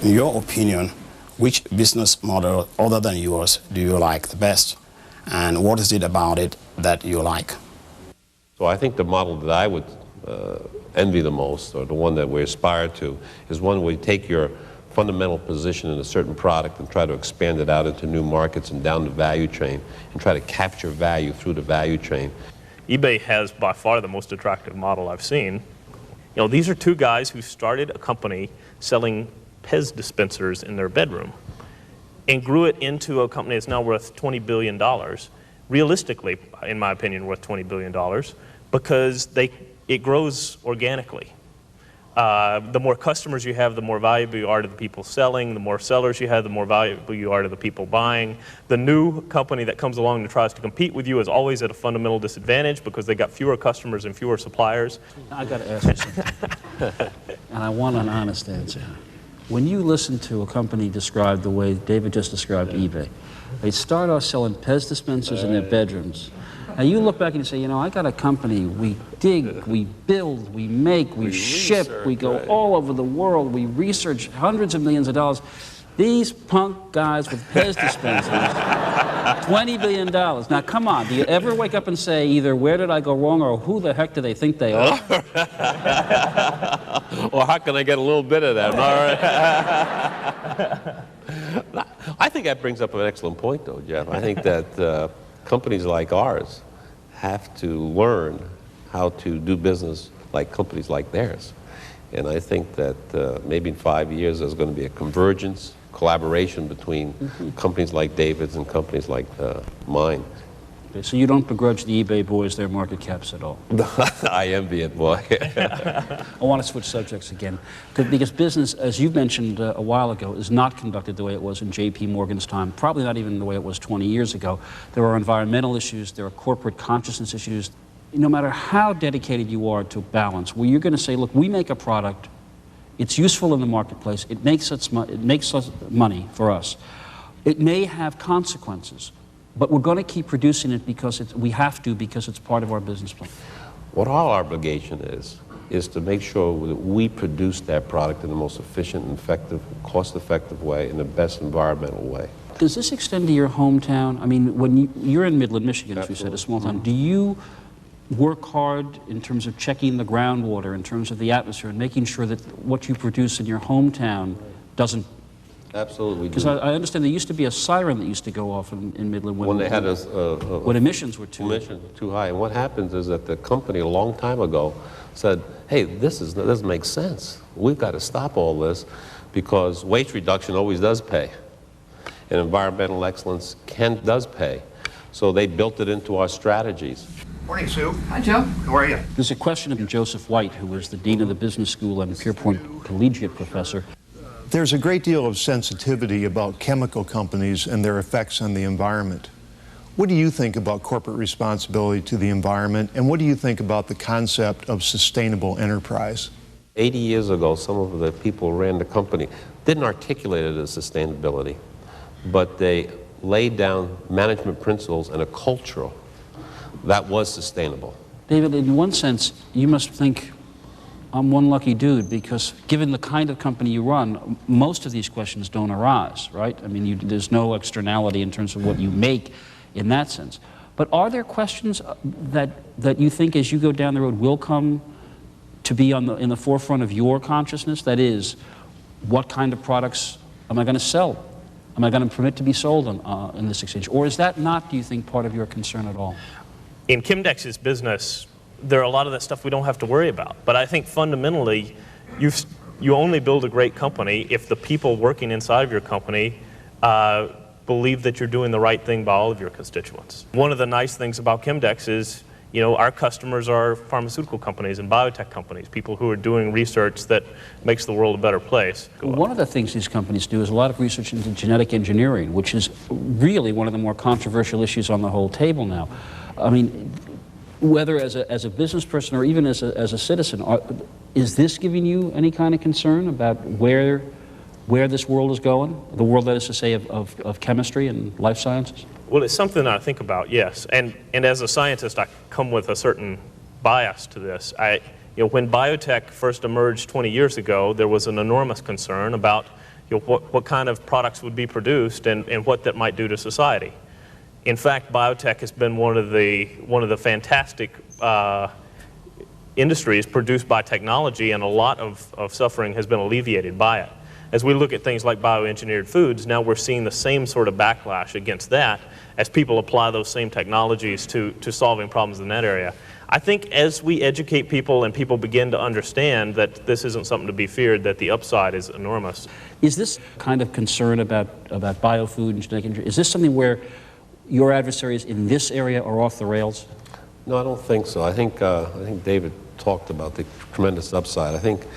In your opinion, which business model other than yours do you like the best? And what is it about it that you like? So I think the model that I would envy the most, or the one that we aspire to, is one where you take your fundamental position in a certain product and try to expand it out into new markets and down the value chain and try to capture value through the value chain. eBay has by far the most attractive model I've seen. You know, these are two guys who started a company selling Pez dispensers in their bedroom and grew it into a company that's now worth $20 billion. Realistically, in my opinion, worth $20 billion because it grows organically. The more customers you have, the more valuable you are to the people selling. The more sellers you have, the more valuable you are to the people buying. The new company that comes along and tries to compete with you is always at a fundamental disadvantage because they got fewer customers and fewer suppliers. I got to ask you something, and I want an honest answer. When you listen to a company described the way David just described eBay, they start off selling Pez dispensers in their bedrooms. Now you look back and you say, you know, I got a company, we dig, we build, we make, we ship, we go all over the world, we research hundreds of millions of dollars. These punk guys with Pez dispensers, $20 billion. Now come on, do you ever wake up and say either where did I go wrong or who the heck do they think they are? Well, how can I get a little bit of that? All right. I think that brings up an excellent point, though, Jeff. I think that companies like ours have to learn how to do business like companies like theirs. And I think that maybe in 5 years there's going to be a convergence, collaboration between companies like David's and companies like mine. Okay, so you don't begrudge the eBay boys their market caps at all? I envy it, boy. I want to switch subjects again, because business, as you mentioned a while ago, is not conducted the way it was in J.P. Morgan's time, probably not even the way it was 20 years ago. There are environmental issues, there are corporate consciousness issues. No matter how dedicated you are to balance, where you're going to say, look, we make a product, it's useful in the marketplace, it makes us money for us. It may have consequences, but we're going to keep producing it because we have to, because it's part of our business plan. What our obligation is to make sure that we produce that product in the most efficient and effective, cost-effective way, in the best environmental way. Does this extend to your hometown? I mean, when you're in Midland, Michigan, as you said, a small town, do you work hard in terms of checking the groundwater, in terms of the atmosphere, and making sure that what you produce in your hometown doesn't Absolutely. Because I understand there used to be a siren that used to go off in Midland when they had when emissions were too high. And what happens is that the company a long time ago said, hey, this doesn't make sense. We've got to stop all this because waste reduction always does pay. And environmental excellence does pay. So they built it into our strategies. Morning, Sue. Hi, Joe. How are you? There's a question of Joseph White, who was the dean of the business school and Pierpoint collegiate professor. There's a great deal of sensitivity about chemical companies and their effects on the environment. What do you think about corporate responsibility to the environment, and what do you think about the concept of sustainable enterprise? 80 years ago, some of the people who ran the company didn't articulate it as sustainability, but they laid down management principles and a culture that was sustainable. David, in one sense, you must think, I'm one lucky dude, because given the kind of company you run, most of these questions don't arise, right? I mean, there's no externality in terms of what you make in that sense. But are there questions that you think as you go down the road will come to be in the forefront of your consciousness? That is, what kind of products am I going to sell? Am I going to permit to be sold in this exchange? Or is that not, do you think, part of your concern at all? In Chemdex's business, there are a lot of that stuff we don't have to worry about. But I think fundamentally, you only build a great company if the people working inside of your company believe that you're doing the right thing by all of your constituents. One of the nice things about Chemdex is, you know, our customers are pharmaceutical companies and biotech companies, people who are doing research that makes the world a better place. One of the things these companies do is a lot of research into genetic engineering, which is really one of the more controversial issues on the whole table now. I mean, whether as a business person or even as a citizen, is this giving you any kind of concern about where this world is going? The world, that is to say, of chemistry and life sciences? Well, it's something that I think about, yes. And as a scientist, I come with a certain bias to this. When biotech first emerged 20 years ago, there was an enormous concern about what kind of products would be produced and what that might do to society. In fact, biotech has been one of the fantastic industries produced by technology, and a lot of suffering has been alleviated by it. As we look at things like bioengineered foods, now we're seeing the same sort of backlash against that as people apply those same technologies to solving problems in that area. I think as we educate people and people begin to understand that this isn't something to be feared, that the upside is enormous. Is this kind of concern about biofood and genetic engineering, is this something where your adversaries in this area are off the rails? No, I don't think so. I think David talked about the tremendous upside. I think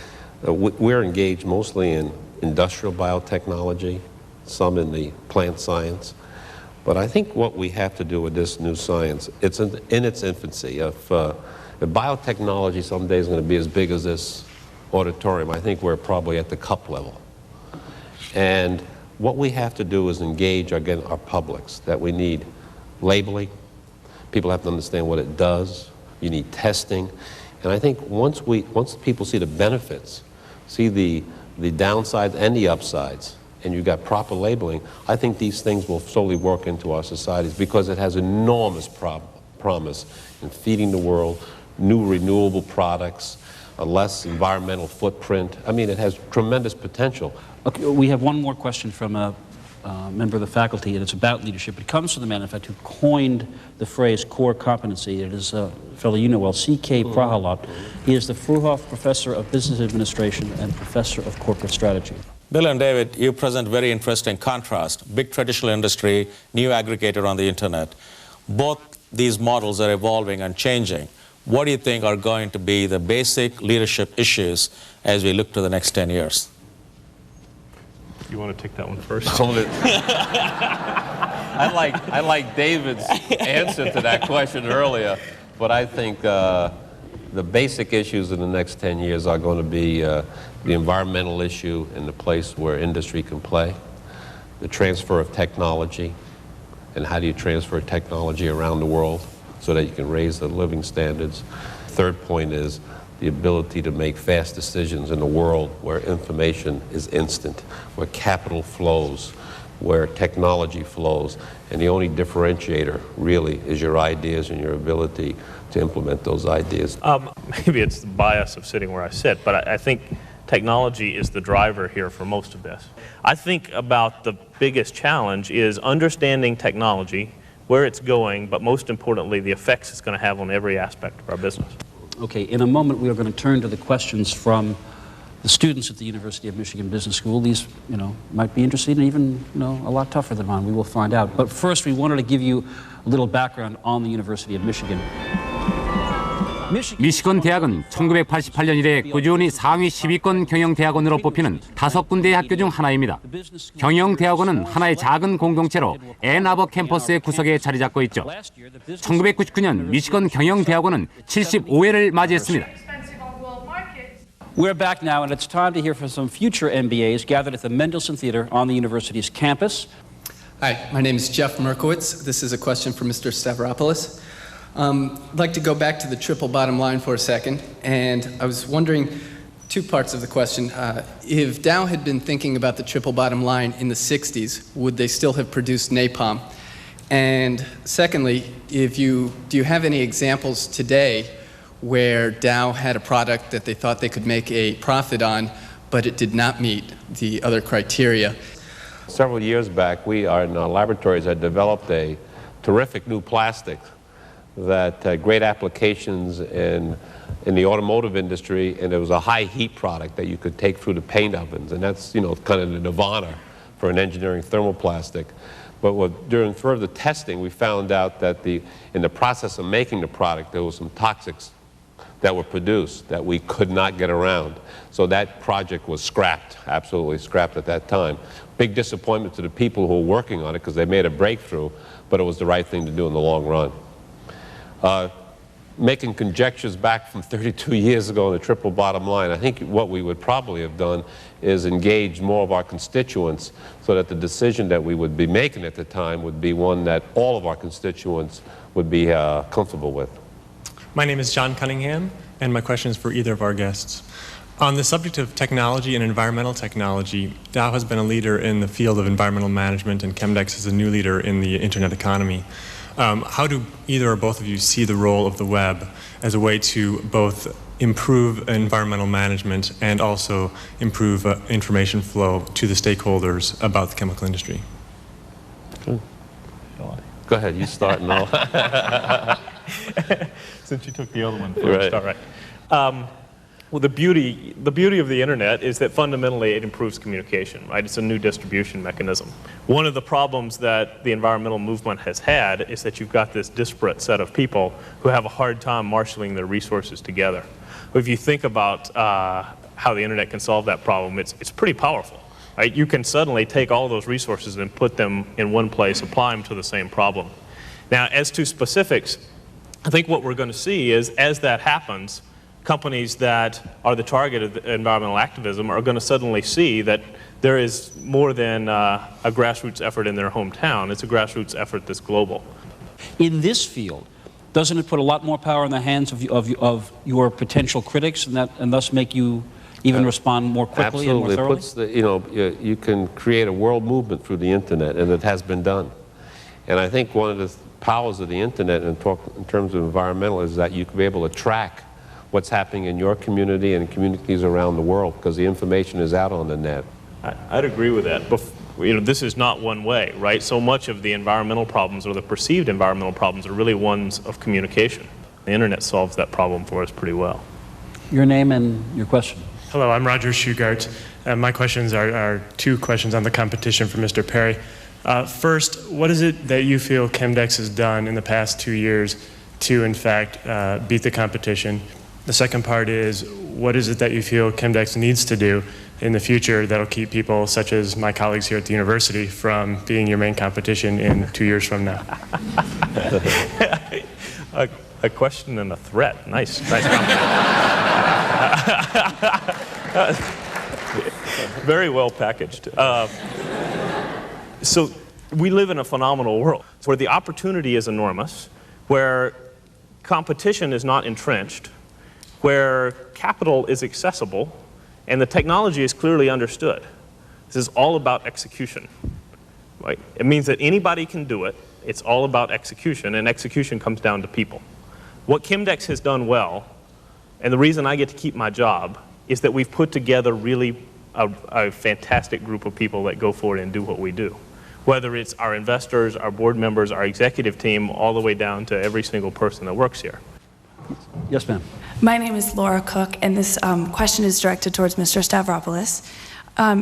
we're engaged mostly in industrial biotechnology, some in the plant science. But I think what we have to do with this new science, it's in its infancy. If biotechnology someday is going to be as big as this auditorium, I think we're probably at the cup level. And what we have to do is engage, again, our publics, that we need labeling. People have to understand what it does. You need testing. And I think once people see the benefits, see the downsides and the upsides, and you've got proper labeling, I think these things will slowly work into our societies because it has enormous promise in feeding the world, new renewable products, a less environmental footprint. I mean, it has tremendous potential. Okay, we have one more question from a member of the faculty, and it's about leadership. It comes from the man, in fact, who coined the phrase core competency. It is a fellow you know well, C.K. Prahalad. He is the Fruhoff Professor of Business Administration and Professor of Corporate Strategy. Bill and David, you present very interesting contrast. Big traditional industry, new aggregator on the internet. Both these models are evolving and changing. What do you think are going to be the basic leadership issues as we look to the next 10 years? You want to take that one first? I like David's answer to that question earlier, but I think the basic issues in the next 10 years are going to be the environmental issue and the place where industry can play, the transfer of technology, and how do you transfer technology around the world so that you can raise the living standards. Third point is the ability to make fast decisions in a world where information is instant, where capital flows, where technology flows, and the only differentiator really is your ideas and your ability to implement those ideas. Maybe it's the bias of sitting where I sit, but I think technology is the driver here for most of this. I think about the biggest challenge is understanding technology, where it's going, but most importantly, the effects it's going to have on every aspect of our business. Okay, in a moment we are going to turn to the questions from the students at the University of Michigan Business School. These, might be interesting and even, a lot tougher than mine. We will find out. But first, we wanted to give you a little background on the University of Michigan. 미시건 대학은 1988년 이래 꾸준히 상위 10위권 경영대학원으로 뽑히는 5군데의 학교 중 하나입니다. 경영대학원은 하나의 작은 공동체로 앤아버 캠퍼스의 구석에 자리 잡고 있죠. 1999년 미시건 경영대학원은 75회를 맞이했습니다. We're back now, and it's time to hear from some future MBAs gathered at the Mendelssohn Theater on the university's campus. Hi, my name is Jeff Merkowitz. This is a question for Mr. Stavropoulos. I'd like to go back to the triple bottom line for a second, and I was wondering two parts of the question. If Dow had been thinking about the triple bottom line in the 60s, would they still have produced napalm? And secondly, do you have any examples today where Dow had a product that they thought they could make a profit on, but it did not meet the other criteria? Several years back, we in our laboratories had developed a terrific new plastic that had great applications in the automotive industry, and it was a high heat product that you could take through the paint ovens, and that's kind of the nirvana for an engineering thermoplastic. But during further testing, we found out that in the process of making the product, there was some toxics that were produced that we could not get around. So that project was scrapped, absolutely scrapped at that time. Big disappointment to the people who were working on it because they made a breakthrough, but it was the right thing to do in the long run. Making conjectures back from 32 years ago on the triple bottom line, I think what we would probably have done is engage more of our constituents so that the decision that we would be making at the time would be one that all of our constituents would be comfortable with. My name is John Cunningham, and my question is for either of our guests. On the subject of technology and environmental technology, Dow has been a leader in the field of environmental management, and Chemdex is a new leader in the internet economy. How do either or both of you see the role of the web as a way to both improve environmental management and also improve information flow to the stakeholders about the chemical industry? Good. Go ahead, you start and I'll... Since you took the other one first, all right. Well, the beauty of the internet is that fundamentally it improves communication, right? It's a new distribution mechanism. One of the problems that the environmental movement has had is that you've got this disparate set of people who have a hard time marshaling their resources together. If you think about how the internet can solve that problem, it's pretty powerful, right? You can suddenly take all those resources and put them in one place, apply them to the same problem. Now, as to specifics, I think what we're going to see is, as that happens, companies that are the target of environmental activism are going to suddenly see that there is more than a grassroots effort in their hometown. It's a grassroots effort that's global. In this field, doesn't it put a lot more power in the hands of your potential critics, and thus make you even respond more quickly and more thoroughly? Absolutely. It puts you can create a world movement through the internet, and it has been done. And I think one of the powers of the internet in terms of environmental is that you can be able to track what's happening in your community and communities around the world, because the information is out on the net. I'd agree with that. But, this is not one way, right? So much of the environmental problems, or the perceived environmental problems, are really ones of communication. The internet solves that problem for us pretty well. Your name and your question. Hello, I'm Roger Shugart. My questions are two questions on the competition for Mr. Perry. First, what is it that you feel Chemdex has done in the past 2 years to, in fact, beat the competition? The second part is, what is it that you feel Chemdex needs to do in the future that'll keep people such as my colleagues here at the university from being your main competition in 2 years from now? A question and a threat. Nice very well packaged. So we live in a phenomenal world where the opportunity is enormous, where competition is not entrenched, where capital is accessible, and the technology is clearly understood. This is all about execution, right? It means that anybody can do it. It's all about execution, and execution comes down to people. What Chemdex has done well, and the reason I get to keep my job, is that we've put together really a fantastic group of people that go forward and do what we do. Whether it's our investors, our board members, our executive team, all the way down to every single person that works here. Yes, ma'am. My name is Laura Cook, and this question is directed towards Mr. Stavropoulos.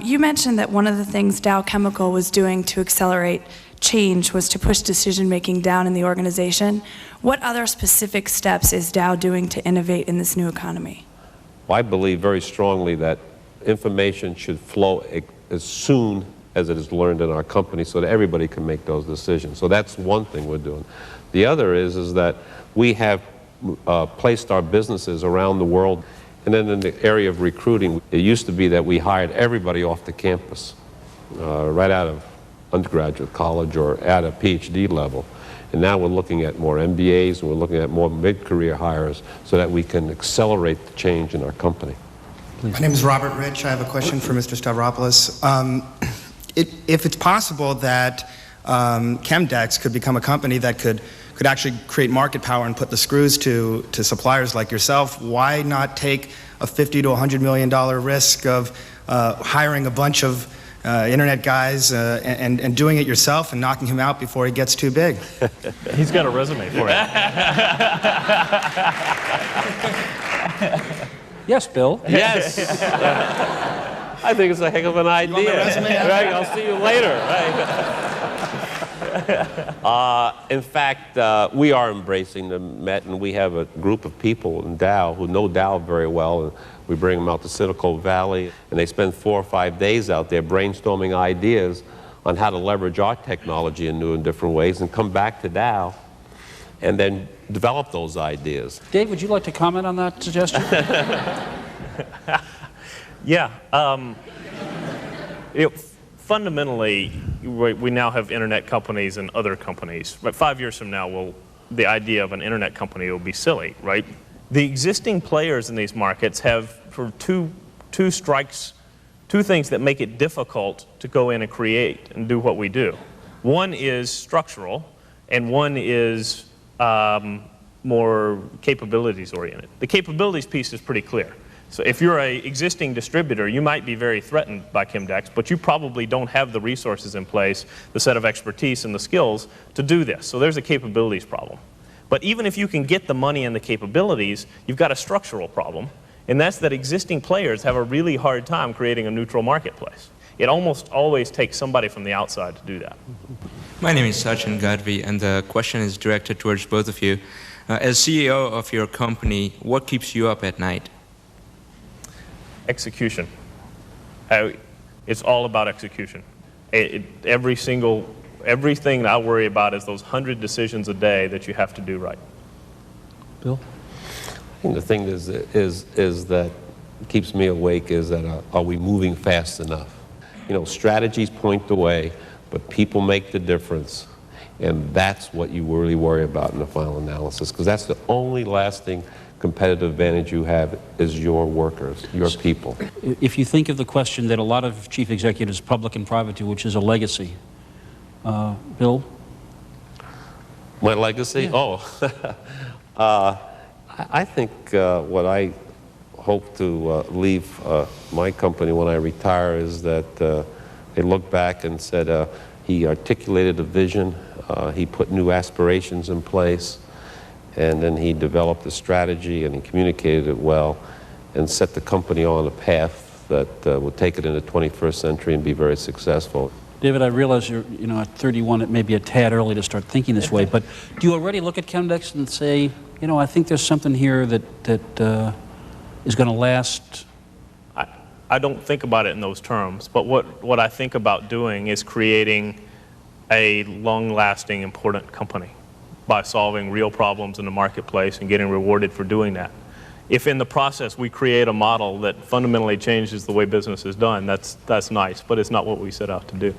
You mentioned that one of the things Dow Chemical was doing to accelerate change was to push decision-making down in the organization. What other specific steps is Dow doing to innovate in this new economy? Well, I believe very strongly that information should flow as soon as it is learned in our company so that everybody can make those decisions. So that's one thing we're doing. The other is that we have placed our businesses around the world. And then in the area of recruiting, it used to be that we hired everybody off the campus, right out of undergraduate college or at a PhD level. And now we're looking at more MBAs and we're looking at more mid-career hires so that we can accelerate the change in our company. My name is Robert Rich. I have a question for Mr. Stavropoulos. If it's possible that Chemdex could become a company that could actually create market power and put the screws to suppliers like yourself, why not take a $50 to $100 million risk of hiring a bunch of internet guys and doing it yourself and knocking him out before he gets too big? He's got a resume for it. Yes, Bill. Yes. I think it's a heck of an idea. Right? I'll see you later. Right? In fact, we are embracing the Met, and we have a group of people in Dow who know Dow very well. And we bring them out to Silicon Valley, and they spend 4 or 5 days out there brainstorming ideas on how to leverage our technology in new and different ways, and come back to Dow and then develop those ideas. Dave, would you like to comment on that suggestion? Yeah. Fundamentally, we now have internet companies and other companies. But 5 years from now, the idea of an internet company will be silly, right? The existing players in these markets have for two things that make it difficult to go in and create and do what we do. One is structural, and one is more capabilities oriented. The capabilities piece is pretty clear. So if you're an existing distributor, you might be very threatened by Chemdex, but you probably don't have the resources in place, the set of expertise and the skills to do this. So there's a capabilities problem. But even if you can get the money and the capabilities, you've got a structural problem, and that's that existing players have a really hard time creating a neutral marketplace. It almost always takes somebody from the outside to do that. My name is Sachin Gadvi, and the question is directed towards both of you. As CEO of your company, what keeps you up at night? Execution. It's all about execution. Everything that I worry about is those 100 decisions a day that you have to do right. Bill? I think the thing is that keeps me awake is that are we moving fast enough? You know, strategies point the way, but people make the difference. And that's what you really worry about in the final analysis, because that's the only lasting competitive advantage you have is your workers, your people. If you think of the question that a lot of chief executives, public and private, do, which is a legacy, Bill? My legacy? Yeah. Oh, I think what I hope to leave my company when I retire is that they look back and said he articulated a vision, he put new aspirations in place, and then he developed a strategy and he communicated it well and set the company on a path that would take it into the 21st century and be very successful. David, I realize you're, at 31, it may be a tad early to start thinking this way, but do you already look at Chemdex and say, I think there's something here that is going to last? I don't think about it in those terms, but what I think about doing is creating a long-lasting, important company by solving real problems in the marketplace and getting rewarded for doing that. If in the process we create a model that fundamentally changes the way business is done, that's nice, but it's not what we set out to do.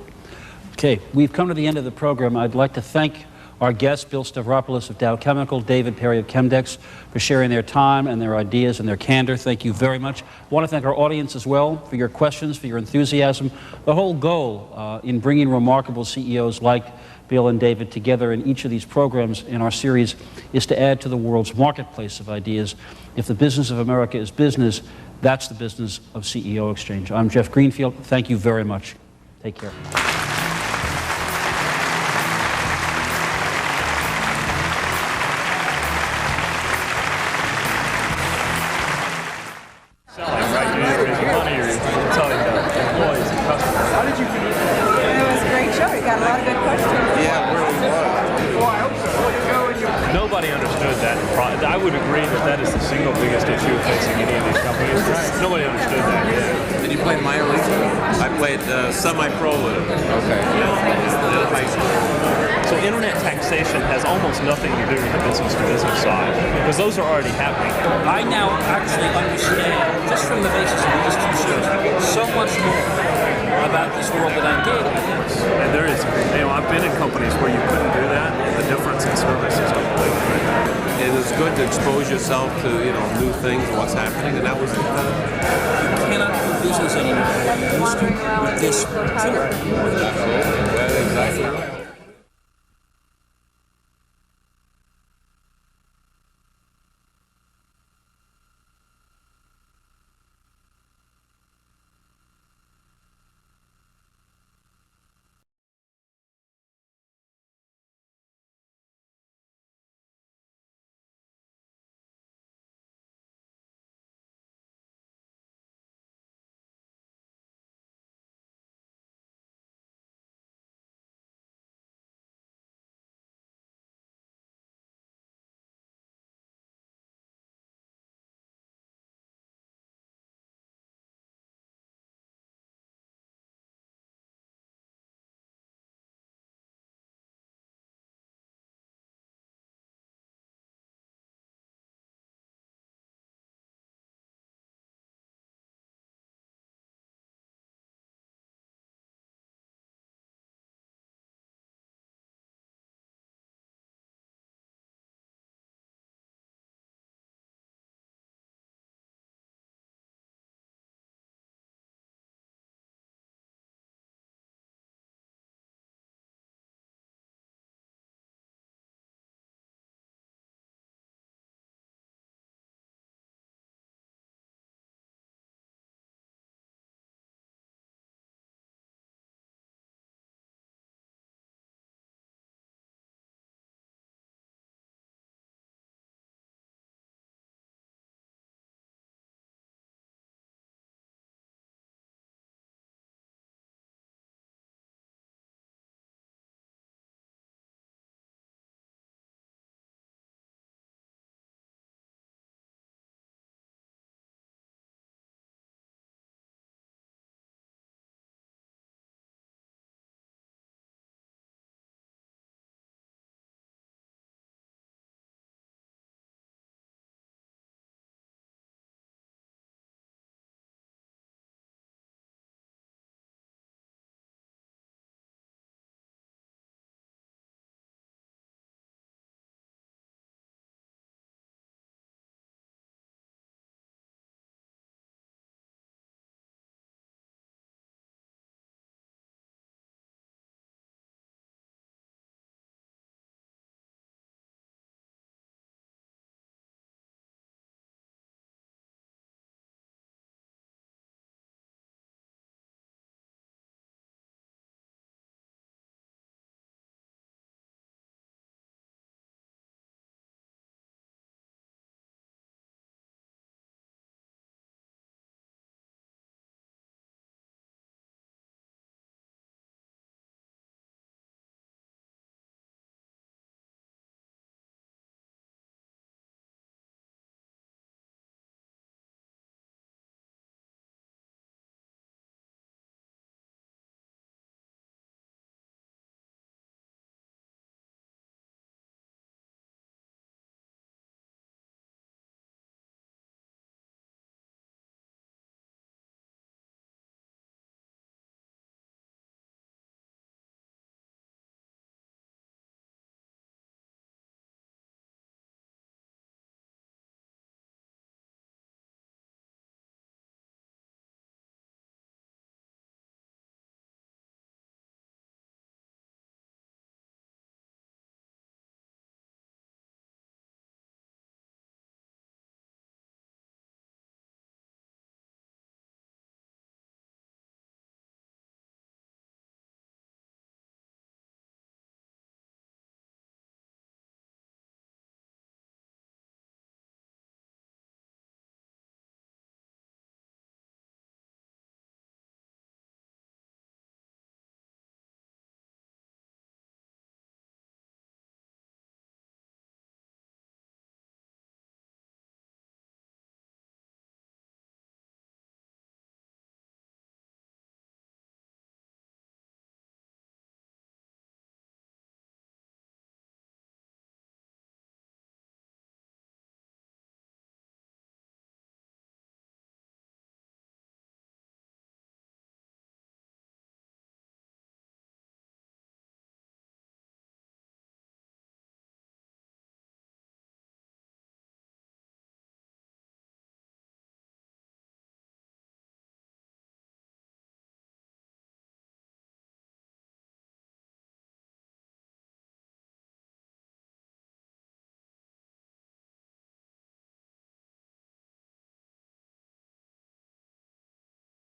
Okay, we've come to the end of the program. I'd like to thank our guests, Bill Stavropoulos of Dow Chemical, David Perry of Chemdex, for sharing their time and their ideas and their candor. Thank you very much. I want to thank our audience as well for your questions, for your enthusiasm. The whole goal in bringing remarkable CEOs like Bill and David together in each of these programs in our series is to add to the world's marketplace of ideas. If the business of America is business, That's the business of CEO Exchange. I'm Jeff Greenfield. Thank you very much. Take care. Nobody understood that. I would agree that is the single biggest issue facing any of these companies. Nobody understood that yet. Did you play minor league? I played semi-pro league. Okay. In high school. So internet taxation has almost nothing to do with the business-to-business side, because those are already happening. I now actually understand, just from the basis of these two shows, so much more about this world that I did. And there is, I've been in companies where you couldn't do that, and the difference in service is completely. It is good to expose yourself to, new things, what's happening, and that was You cannot do business anymore. You used to with this tool. Absolutely. Well, exactly.